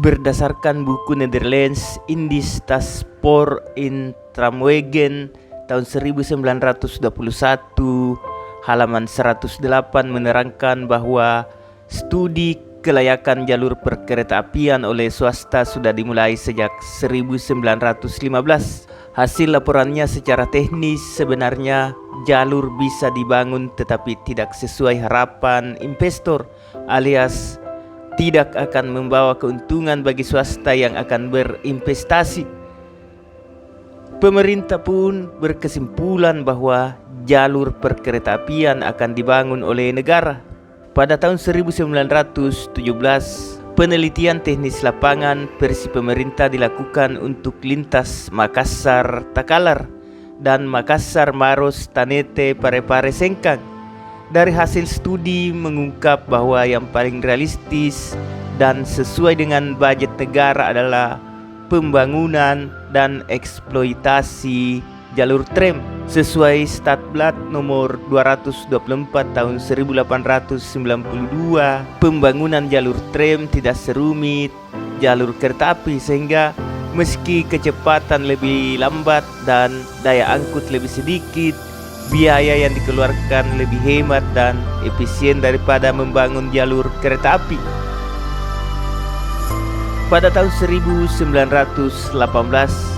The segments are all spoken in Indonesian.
Berdasarkan buku Netherlands Indisch das Spoor in Tramwegen tahun 1921 halaman 108 menerangkan bahwa studi kelayakan jalur perkeretaapian oleh swasta sudah dimulai sejak 1915. Hasil laporannya secara teknis sebenarnya jalur bisa dibangun tetapi tidak sesuai harapan investor alias tidak akan membawa keuntungan bagi swasta yang akan berinvestasi. Pemerintah pun berkesimpulan bahwa jalur perkeretaapian akan dibangun oleh negara. Pada tahun 1917, penelitian teknis lapangan versi pemerintah dilakukan untuk lintas Makassar-Takalar dan Makassar-Maros-Tanete Parepare Sengkang. Dari hasil studi mengungkap bahwa yang paling realistis dan sesuai dengan budget negara adalah pembangunan dan eksploitasi jalur tram sesuai Statblad nomor 224 tahun 1892. Pembangunan jalur tram tidak serumit jalur kereta api sehingga meski kecepatan lebih lambat dan daya angkut lebih sedikit, biaya yang dikeluarkan lebih hemat dan efisien daripada membangun jalur kereta api. Pada tahun 1918,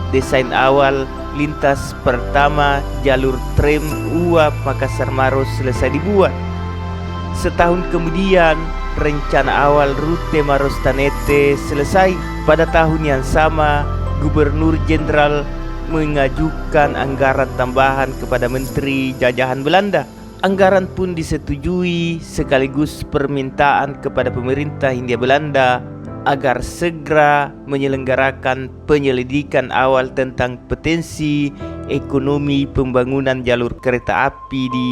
desain awal lintas pertama jalur tram uap Makassar-Maros selesai dibuat. Setahun kemudian, rencana awal rute Maros-Tanete selesai. Pada tahun yang sama, Gubernur Jenderal mengajukan anggaran tambahan kepada Menteri Jajahan Belanda. Anggaran pun disetujui sekaligus permintaan kepada pemerintah Hindia Belanda agar segera menyelenggarakan penyelidikan awal tentang potensi ekonomi pembangunan jalur kereta api di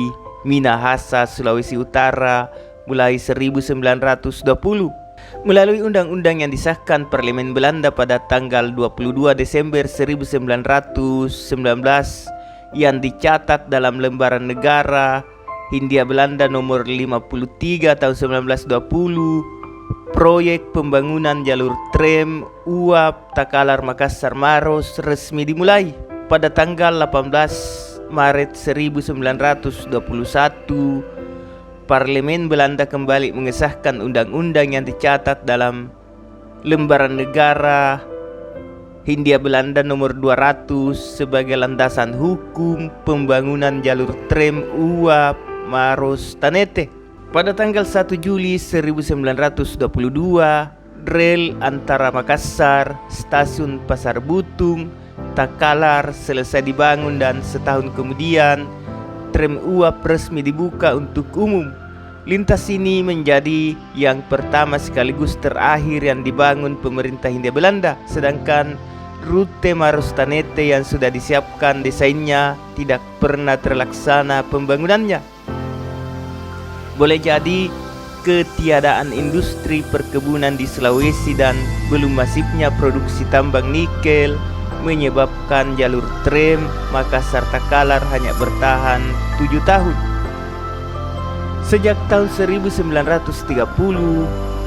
Minahasa, Sulawesi Utara mulai 1920. Melalui undang-undang yang disahkan Parlemen Belanda pada tanggal 22 Desember 1919 yang dicatat dalam lembaran negara Hindia Belanda nomor 53 tahun 1920, proyek pembangunan jalur tram uap Takalar Makassar Maros resmi dimulai. Pada tanggal 18 Maret 1921, Parlemen Belanda kembali mengesahkan undang-undang yang dicatat dalam lembaran negara Hindia Belanda nomor 200 sebagai landasan hukum pembangunan jalur tram uap Maros-Tanete. Pada tanggal 1 Juli 1922, rel antara Makassar, stasiun Pasar Butung, Takalar selesai dibangun dan setahun kemudian tram uap resmi dibuka untuk umum. Lintas ini menjadi yang pertama sekaligus terakhir yang dibangun pemerintah Hindia Belanda, sedangkan rute Maros-Tanete yang sudah disiapkan desainnya tidak pernah terlaksana pembangunannya. Boleh jadi ketiadaan industri perkebunan di Sulawesi dan belum masifnya produksi tambang nikel menyebabkan jalur tram Makassar-Takalar hanya bertahan 7 tahun. Sejak tahun 1930,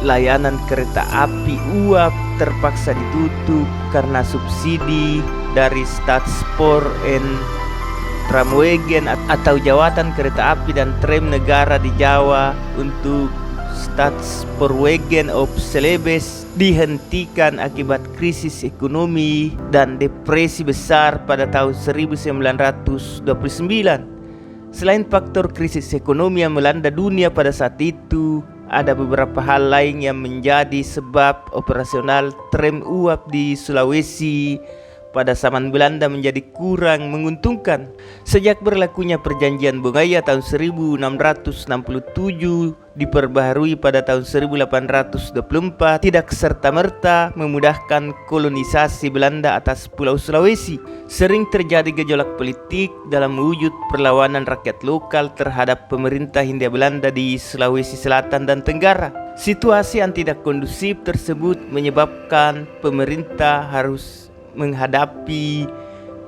layanan kereta api uap terpaksa ditutup karena subsidi dari Stadsspoor en Tramwegen atau jawatan kereta api dan tram negara di Jawa untuk Stadsspoorwegen op Celebes dihentikan akibat krisis ekonomi dan depresi besar pada tahun 1929. Selain faktor krisis ekonomi yang melanda dunia pada saat itu, ada beberapa hal lain yang menjadi sebab operasional tram uap di Sulawesi pada zaman Belanda menjadi kurang menguntungkan. Sejak berlakunya perjanjian Bongaya tahun 1667 diperbaharui pada tahun 1824, tidak serta-merta memudahkan kolonisasi Belanda atas Pulau Sulawesi. Sering terjadi gejolak politik dalam wujud perlawanan rakyat lokal terhadap pemerintah Hindia Belanda di Sulawesi Selatan dan Tenggara. Situasi yang tidak kondusif tersebut menyebabkan pemerintah harus menghadapi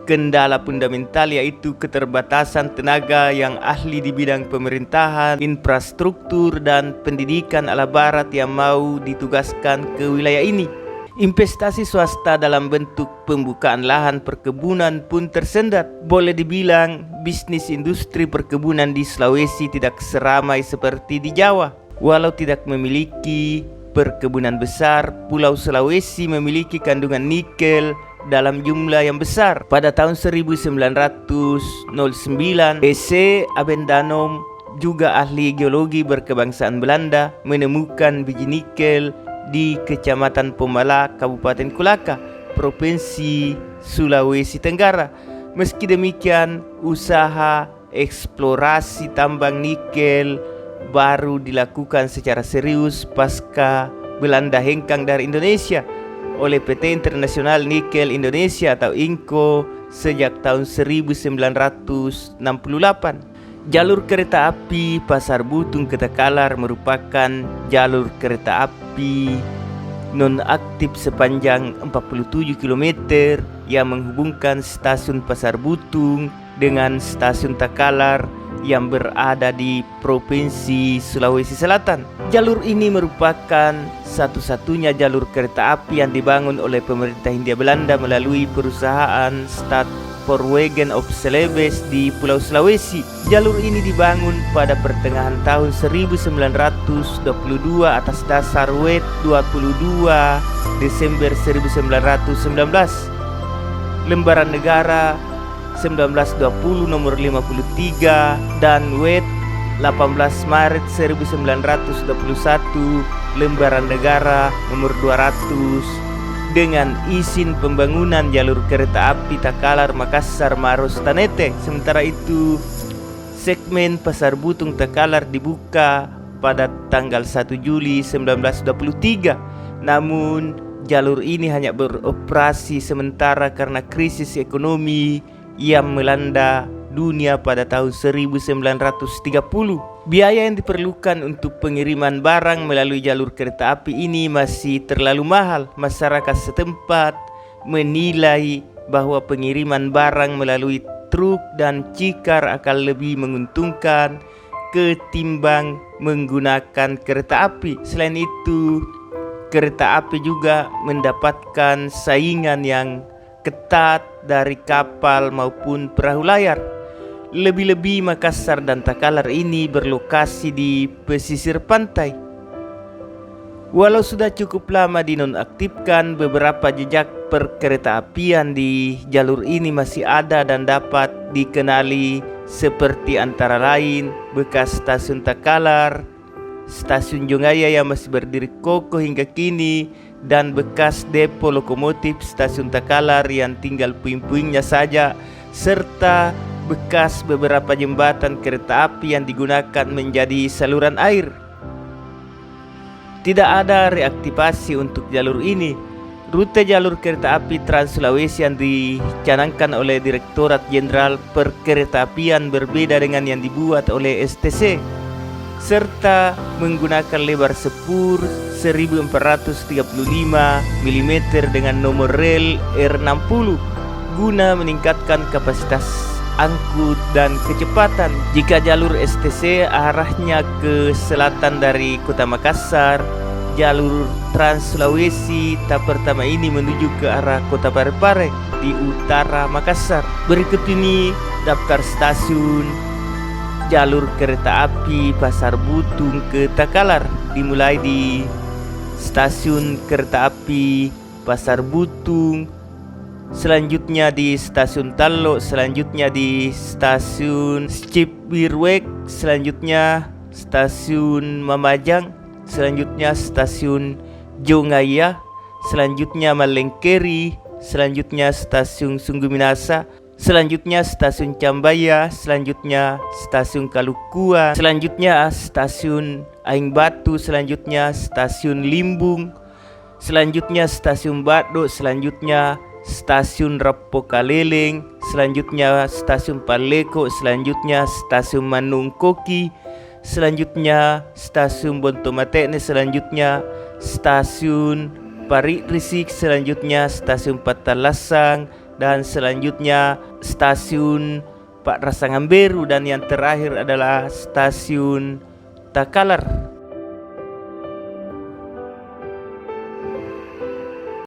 kendala fundamental, yaitu keterbatasan tenaga yang ahli di bidang pemerintahan, infrastruktur, dan pendidikan ala barat yang mau ditugaskan ke wilayah ini. Investasi swasta dalam bentuk pembukaan lahan perkebunan pun tersendat. Boleh dibilang bisnis industri perkebunan di Sulawesi tidak seramai seperti di Jawa. Walau tidak memiliki perkebunan besar, Pulau Sulawesi memiliki kandungan nikel dalam jumlah yang besar. Pada tahun 1909, E.C. Abendanom, juga ahli geologi berkebangsaan Belanda, menemukan biji nikel di Kecamatan Pomala, Kabupaten Kolaka, Provinsi Sulawesi Tenggara. Meski demikian, usaha eksplorasi tambang nikel baru dilakukan secara serius pasca Belanda hengkang dari Indonesia oleh PT Internasional Nikel Indonesia atau INCO sejak tahun 1968. Jalur kereta api Pasar Butung ke Takalar merupakan jalur kereta api non-aktif sepanjang 47 km yang menghubungkan stasiun Pasar Butung dengan stasiun Takalar yang berada di Provinsi Sulawesi Selatan. Jalur ini merupakan satu-satunya jalur kereta api yang dibangun oleh pemerintah Hindia Belanda melalui perusahaan Spoorwegen of Celebes di Pulau Sulawesi. Jalur ini dibangun pada pertengahan tahun 1922 atas dasar WET 22 Desember 1919, Lembaran Negara 1920 nomor 53 dan WET 18 Maret 1921 Lembaran Negara nomor 200 dengan izin pembangunan jalur kereta api Takalar Makassar Maros Tanete. Sementara itu, segmen Pasar Butung Takalar dibuka pada tanggal 1 Juli 1923. Namun, jalur ini hanya beroperasi sementara karena krisis ekonomi yang melanda dunia pada tahun 1930. Biaya yang diperlukan untuk pengiriman barang melalui jalur kereta api ini masih terlalu mahal. Masyarakat setempat menilai bahwa pengiriman barang melalui truk dan cikar akan lebih menguntungkan ketimbang menggunakan kereta api. Selain itu, kereta api juga mendapatkan saingan yang ketat dari kapal maupun perahu layar. Lebih-lebih Makassar dan Takalar ini berlokasi di pesisir pantai. Walau sudah cukup lama dinonaktifkan, beberapa jejak perkeretaapian di jalur ini masih ada dan dapat dikenali seperti antara lain bekas stasiun Takalar, stasiun Jongaya yang masih berdiri kokoh hingga kini, dan bekas depo lokomotif stasiun Takalar yang tinggal puing-puingnya saja, serta bekas beberapa jembatan kereta api yang digunakan menjadi saluran air. Tidak ada reaktivasi untuk jalur ini. Rute jalur kereta api Trans Sulawesi yang dicanangkan oleh Direktorat Jenderal Perkeretaapian berbeda dengan yang dibuat oleh STC, serta menggunakan lebar sepur 1435 mm dengan nomor rel R60 guna meningkatkan kapasitas angkut dan kecepatan. Jika jalur STC arahnya ke selatan dari Kota Makassar, jalur Trans Sulawesi tahap pertama ini menuju ke arah Kota Parepare di utara Makassar. Berikut ini daftar stasiun jalur kereta api Pasar Butung ke Takalar, dimulai di stasiun kereta api Pasar Butung, selanjutnya di stasiun Tallo, selanjutnya di stasiun Skipwirwek, selanjutnya stasiun Mamajang, selanjutnya stasiun Jongaya, selanjutnya Malengkeri, selanjutnya stasiun Sungguminasa, selanjutnya stasiun Cambaya, selanjutnya stasiun Kalukuan, selanjutnya stasiun Aing Batu, selanjutnya stasiun Limbung, selanjutnya stasiun Badok, selanjutnya stasiun Rapokaleleng, selanjutnya stasiun Paleko, selanjutnya stasiun Manungkoki, selanjutnya stasiun Bontomatene, selanjutnya stasiun Parik-Risik, selanjutnya stasiun Patalasang, dan selanjutnya stasiun Pak Rasangamberu, dan yang terakhir adalah stasiun Takalar.